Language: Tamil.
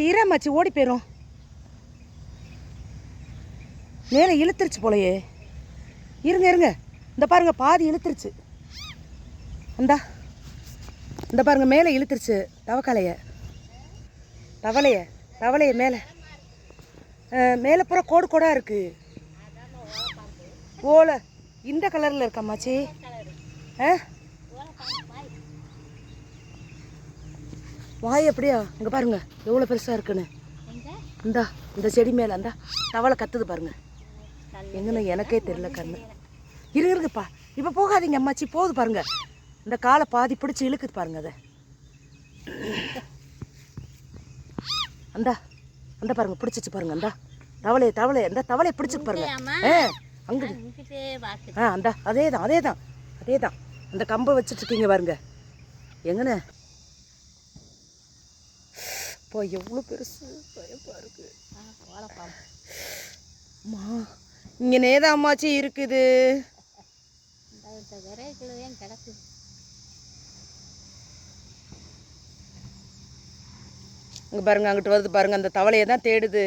ஈரமாச்சி ஓடி போயிடும். மேலே இழுத்துருச்சு போலையே. இருங்க இந்த பாருங்க, பாதி இழுத்துருச்சு. இந்த பாருங்க, மேலே இழுத்துருச்சு தவளைய மேலே பூரா கோடாக இருக்கு. ஓலை இந்த கலரில் இருக்காம்மாச்சி. வாய் எப்படியா? இங்கே பாருங்க எவ்வளோ பெருசாக இருக்குன்னு. இந்த செடி மேலே தவளை கத்துது பாருங்க. எங்கன்னு எனக்கே தெரியல கண்ணு. இருக்குப்பா, இப்போ போகாதீங்க அம்மாச்சி. போகுது பாருங்க, இந்த காலை பாதி பிடிச்சி இழுக்குது பாருங்க. அதை பாருங்க, பிடிச்சிச்சு பாருங்க. தவளையை பிடிச்சிட்டு பாருங்க. அங்கே அதேதான் அந்த கம்பை வச்சுட்டு இருக்கீங்க பாருங்க. எங்கன்னு இப்போ எவ்வளோ பெருசு பயப்பா இருக்கு. இங்கே நேதான் அம்மாச்சி இருக்குது. இங்கே பாருங்க, அங்கிட்டு வருது பாருங்க. அந்த தவளையை தான் தேடுது.